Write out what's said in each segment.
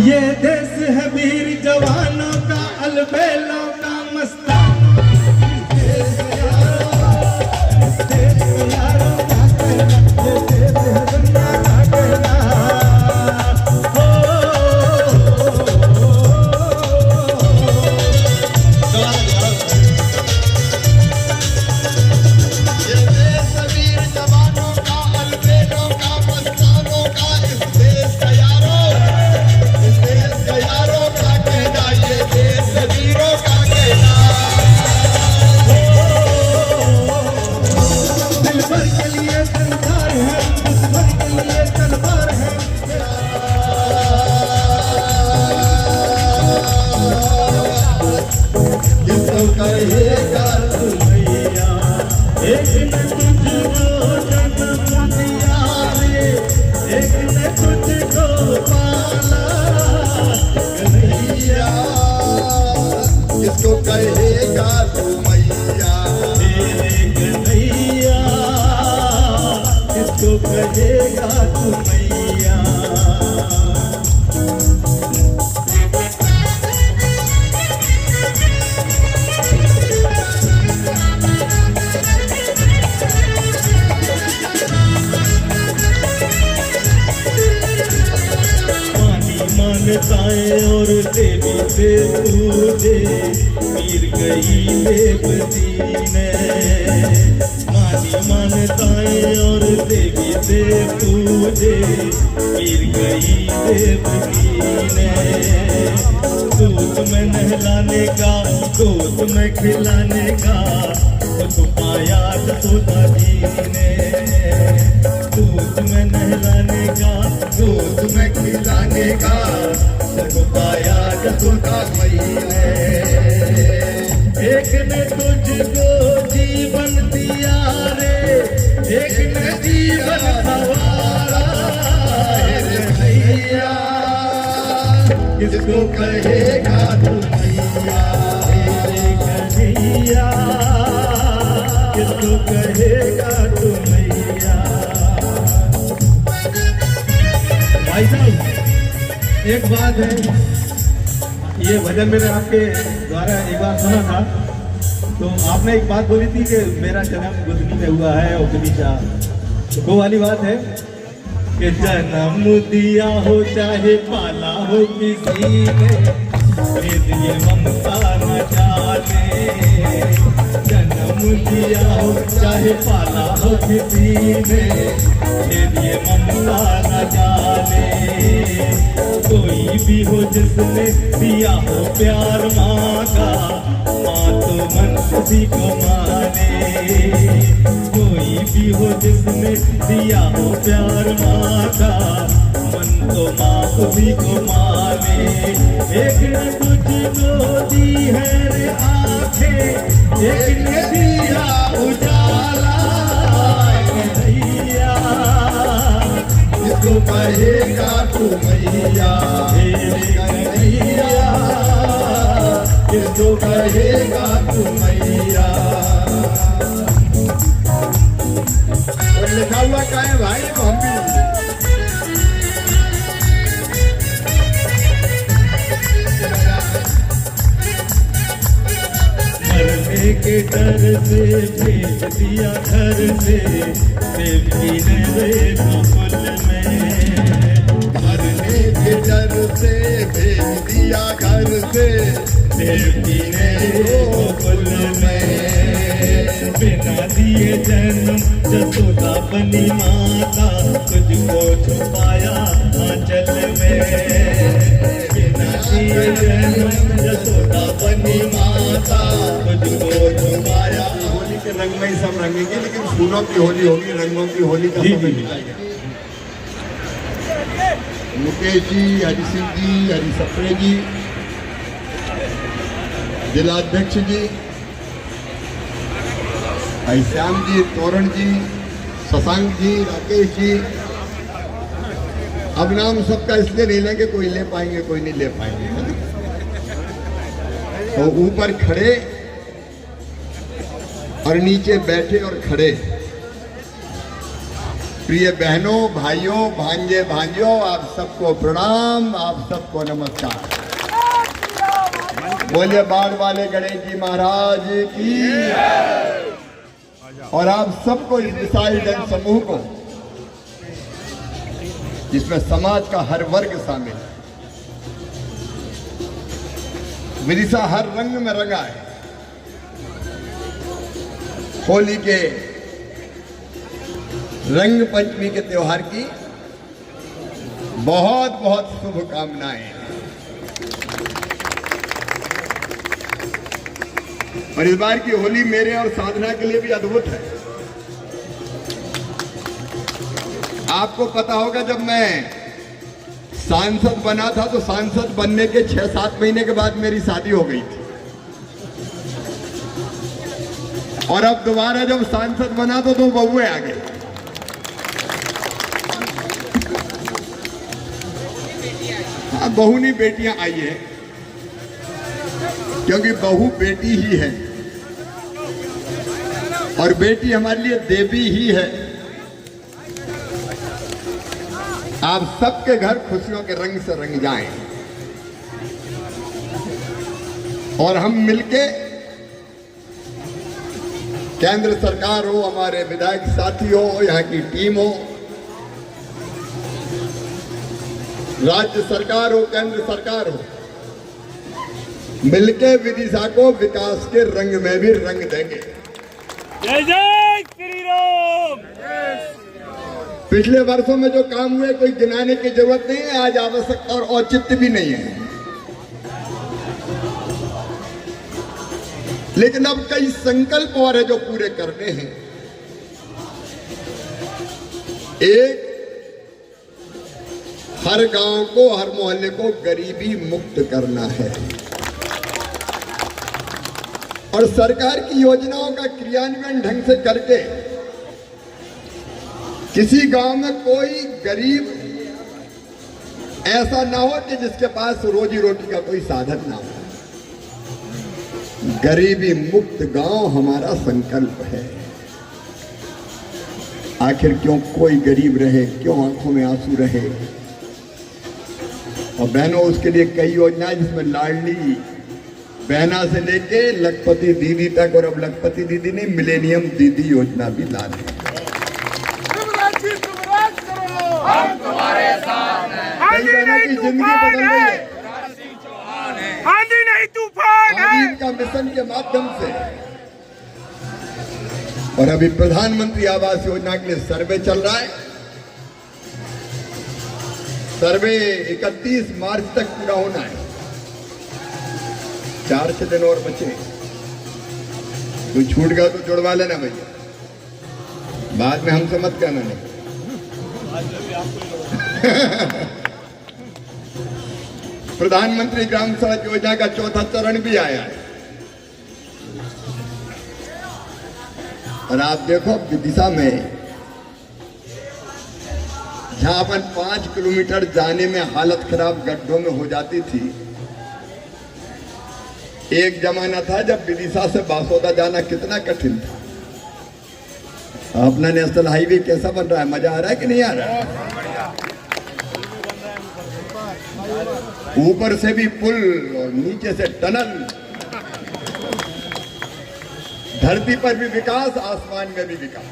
ये देश है वीर जवानों का, अलबेलों का, मस्तानों का। इस देश को यारों का कहना, ये देश है दुनिया का कहना। किसको कहेगा तू मैया, कन्हैया, किसको कहेगा तू मैया। मान्यताएं और देवी से पूजे, पीर गई देवती ने। मान्यताएं और देवी से पूजे, पीर गई देवती ने। दूध में नहलाने का, गोद में खिलाने का सुख पाया यशोदा जी ने। दूध में नहलाने का, दूध में खिलाने का सुख पाया यशोदा जी ने। एक ने तुझको जीवन दिया रे, एक ने जीवन सवारा रे भैया। किसको कहेगा तू मैया, कन्हैया, किसको कहेगा तू मैया। भाई साहब एक बात है, ये भजन मैंने आपके द्वारा एक बार सुना था, तो आपने एक बात बोली थी कि मेरा जन्म गुदनी में हुआ है और गनीशा, तो वो वाली बात है कि जन्म दिया हो चाहे पाला हो किसी ने, ये ममता न जाने। जन्म दिया हो चाहे पाला हो किसी ने, ये ममता न जाने। कोई भी हो जिसने दिया हो प्यार माँ का, माँ तो मन उसी को माने। कोई भी हो जिसने दिया हो प्यार माँ का, मन तो माँ उसी को माने। एक ने तुझको दी है रे आँखें, एक ने दिया उजाला कन्हैया। किसको कहेगा तू मैया, कन्हैया, किसको कहेगा तू मैया। और लिखा हुआ क्या है भाई, हम भी मरने के डर से भेज दिया घर से, देवकी ने रे गोकुल में। मरने के डर से भेज दिया घर से, देवकी ने गोकुल में। बिना दिए जन्म जसोदा बनी माता, तुझको छुपाया आंचल में। बिना दिए जन्म जसोदा बनी माता, तुझको छुपाया। होली के रंग में ही सब रंगेंगे, लेकिन फूलों की होली होगी, रंगों की होली का समय बिताएंगे। मुकेश जी, हरि सिंह जी, हरि सप्रे जी, जिलाध्यक्ष जी, भाई श्याम जी, तोरण जी, शशांक जी, राकेश जी। अब नाम सबका इसलिए नहीं लेंगे, कोई ले पाएंगे कोई नहीं ले पाएंगे। तो ऊपर खड़े और नीचे बैठे और खड़े प्रिय बहनों, भाइयों, भांजे, भांजियों, आप सबको प्रणाम, आप सबको नमस्कार। बोलिए बाढ़ वाले गणेश जी महाराज की। और आप सबको इस विशाल जन समूह को, जिसमें समाज का हर वर्ग शामिल है, विदिशा हर रंग में रंगा है, होली के रंग पंचमी के त्योहार की बहुत बहुत शुभकामनाएं। और इस बार की होली मेरे और साधना के लिए भी अद्भुत है। आपको पता होगा, जब मैं सांसद बना था तो सांसद बनने के 6-7 महीने के बाद मेरी शादी हो गई थी। और अब दोबारा जब सांसद बना तो 2 बहुएं आ गई। हाँ, बहू नहीं बेटियां आई है, क्योंकि बहू बेटी ही है और बेटी हमारे लिए देवी ही है। आप सबके घर खुशियों के रंग से रंग जाएं और हम मिलके, केंद्र सरकार हो, हमारे विधायक साथी हो, यहाँ की टीम हो, राज्य सरकार हो, केंद्र सरकार हो, मिलके विदिशा को विकास के रंग में भी रंग देंगे। जय जय श्री राम। पिछले वर्षों में जो काम हुए कोई गिनाने की जरूरत नहीं है, आज आवश्यकता और औचित्य भी नहीं है। लेकिन अब कई संकल्प और है जो पूरे करने हैं। एक, हर गांव को, हर मोहल्ले को गरीबी मुक्त करना है और सरकार की योजनाओं का क्रियान्वयन ढंग से करके किसी गांव में कोई गरीब ऐसा ना हो कि जिसके पास रोजी रोटी का कोई साधन ना हो। गरीबी मुक्त गांव हमारा संकल्प है। आखिर क्यों कोई गरीब रहे, क्यों आंखों में आंसू रहे। और बहनों, उसके लिए कई योजनाएं, जिसमें लाडली बहना से लेके लखपति दीदी तक, और अब लखपति दीदी नहीं, मिलेनियम दीदी योजना भी ला रहे हैं। हम तुम्हारे साथ हैं। कई बहनों की जिंदगी बदल रही है आंधी नहीं तूफान है। आदि का मिशन के माध्यम से। और अभी प्रधानमंत्री आवास योजना के लिए सर्वे चल रहा है। सर्वे 31 मार्च तक पूरा होना है। 4 दिन और बचे। कोई छूट गया तो जुड़वा लेना भैया, बाद में हमसे मत कहना नहीं। प्रधानमंत्री ग्राम सड़क योजना का 4था चरण भी आया है। और आप देखो विदिशा में, जहां अपन 5 किलोमीटर जाने में हालत खराब गड्ढों में हो जाती थी। एक जमाना था जब विदिशा से बासोदा जाना कितना कठिन था। अपना नेशनल हाईवे कैसा बन रहा है, मजा आ रहा है कि नहीं आ रहा है? ऊपर से भी पुल और नीचे से टनल, धरती पर भी विकास, आसमान में भी विकास।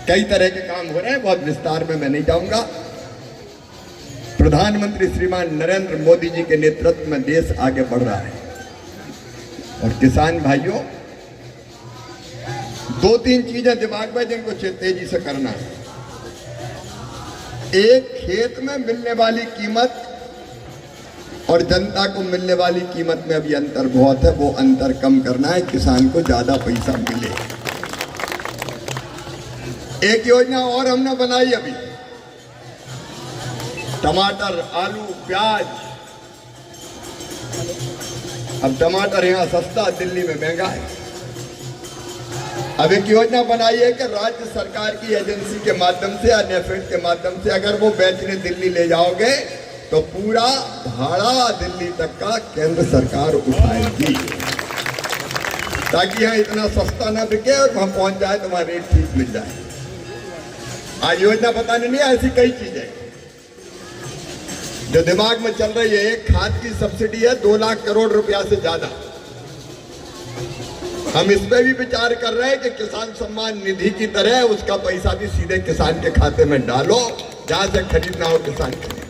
कई तरह के काम हो रहे हैं, बहुत विस्तार में मैं नहीं जाऊंगा। प्रधानमंत्री श्रीमान नरेंद्र मोदी जी के नेतृत्व में देश आगे बढ़ रहा है। और किसान भाइयों, 2-3 चीजें दिमाग में जिनको तेजी से करना है। एक, खेत में मिलने वाली कीमत और जनता को मिलने वाली कीमत में अभी अंतर बहुत है, वो अंतर कम करना है, किसान को ज्यादा पैसा मिले। एक योजना और हमने बनाई अभी, टमाटर, आलू, प्याज। अब टमाटर यहां सस्ता, दिल्ली में महंगा है। अब एक योजना बनाई है कि राज्य सरकार की एजेंसी के माध्यम से या नेफेड के माध्यम से अगर वो बेचने दिल्ली ले जाओगे तो पूरा भाड़ा दिल्ली तक का केंद्र सरकार उठाएगी, ताकि यहाँ इतना सस्ता ना बिके और वहां पहुंच जाए तो वहां रेट ठीक मिल जाए। आज योजना बताने नहीं, ऐसी कई चीजें जो दिमाग में चल रही है। एक खाद की सब्सिडी है 2 लाख करोड़ रुपया से ज्यादा। हम इस पे भी विचार कर रहे हैं कि किसान सम्मान निधि की तरह उसका पैसा भी सीधे किसान के खाते में डालो, जहां से खरीदना हो किसान खरीदे।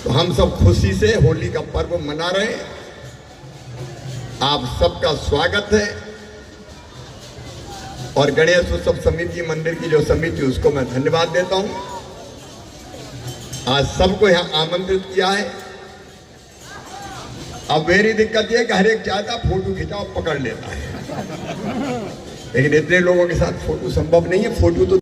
तो हम सब खुशी से होली का पर्व मना रहे हैं। आप सबका स्वागत है। और गणेश उत्सव समिति मंदिर की जो समिति, उसको मैं धन्यवाद देता हूं। आज सबको यहां आमंत्रित किया है। अब मेरी दिक्कत यह कि हर एक चाहता फोटो खिंचाओ, पकड़ लेता है, लेकिन इतने लोगों के साथ फोटो संभव नहीं है। फोटो तो